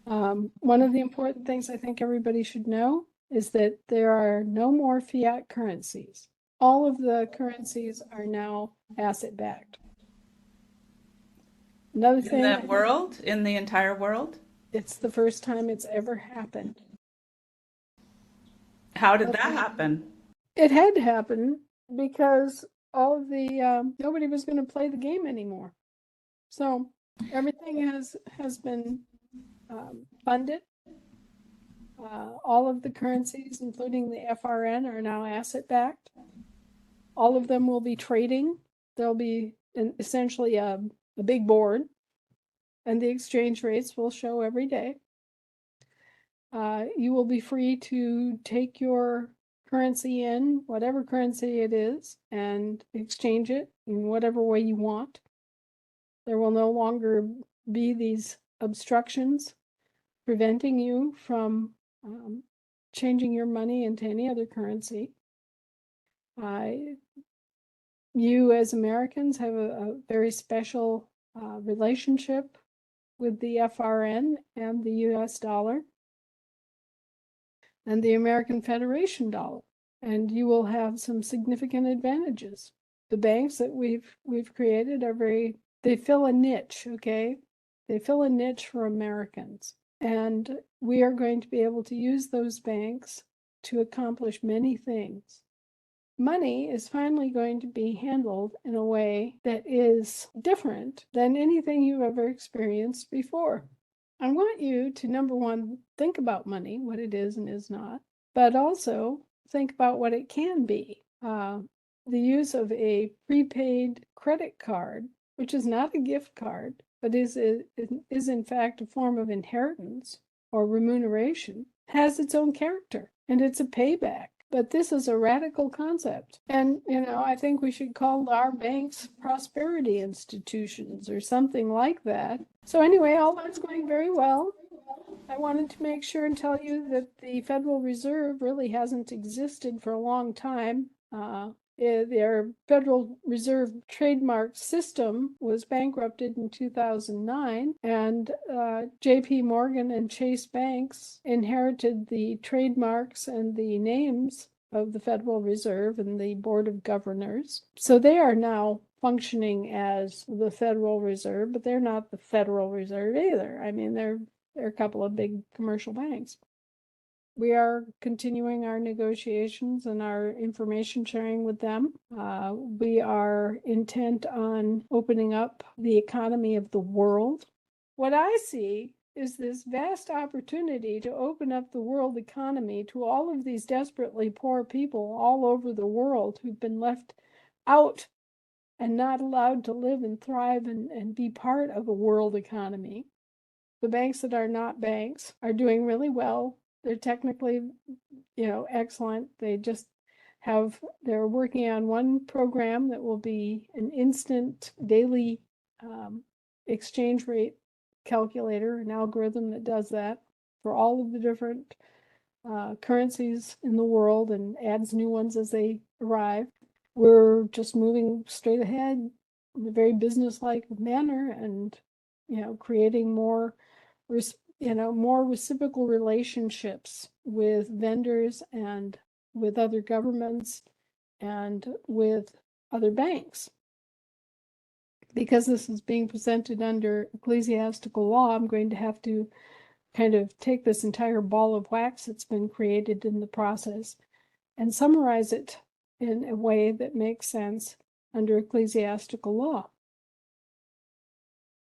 One of the important things I think everybody should know is that there are no more fiat currencies. All of the currencies are now asset-backed. Another thing, In the world, in the entire world? it's the first time it's ever happened. How did that happen? It had to happen because all of the nobody was going to play the game anymore. So everything has been funded. All of the currencies, including the FRN, are now asset-backed. All of them will be trading. There'll be essentially a big board, and the exchange rates will show every day. You will be free to take your currency in, whatever currency it is, and exchange it in whatever way you want. There will no longer be these obstructions preventing you from changing your money into any other currency. You as Americans have a very special relationship with the FRN and the US dollar and the American Federation dollar, and you will have some significant advantages. The banks that we've created are they fill a niche, okay? They fill a niche for Americans, and we are going to be able to use those banks to accomplish many things. Money is finally going to be handled in a way that is different than anything you've ever experienced before. I want you to, number one, think about money, what it is and is not, but also think about what it can be. The use of a prepaid credit card, which is not a gift card, but is in fact a form of inheritance or remuneration, has its own character, and it's a payback. But this is a radical concept. And, I think we should call our banks prosperity institutions or something like that. So anyway, all that's going very well. I wanted to make sure and tell you that the Federal Reserve really hasn't existed for a long time. Their Federal Reserve trademark system was bankrupted in 2009, and JP Morgan and Chase banks inherited the trademarks and the names of the Federal Reserve and the Board of Governors. So they are now functioning as the Federal Reserve, but they're not the Federal Reserve either. I mean, they're a couple of big commercial banks. We are continuing our negotiations and our information sharing with them. We are intent on opening up the economy of the world. What I see is this vast opportunity to open up the world economy to all of these desperately poor people all over the world who've been left out and not allowed to live and thrive and be part of a world economy. The banks that are not banks are doing really well. They're technically, excellent. They're working on one program that will be an instant daily exchange rate calculator, an algorithm that does that for all of the different currencies in the world and adds new ones as they arrive. We're just moving straight ahead in a very business-like manner and, creating more reciprocal relationships with vendors and with other governments and with other banks. Because this is being presented under ecclesiastical law, I'm going to have to kind of take this entire ball of wax that's been created in the process and summarize it in a way that makes sense under ecclesiastical law.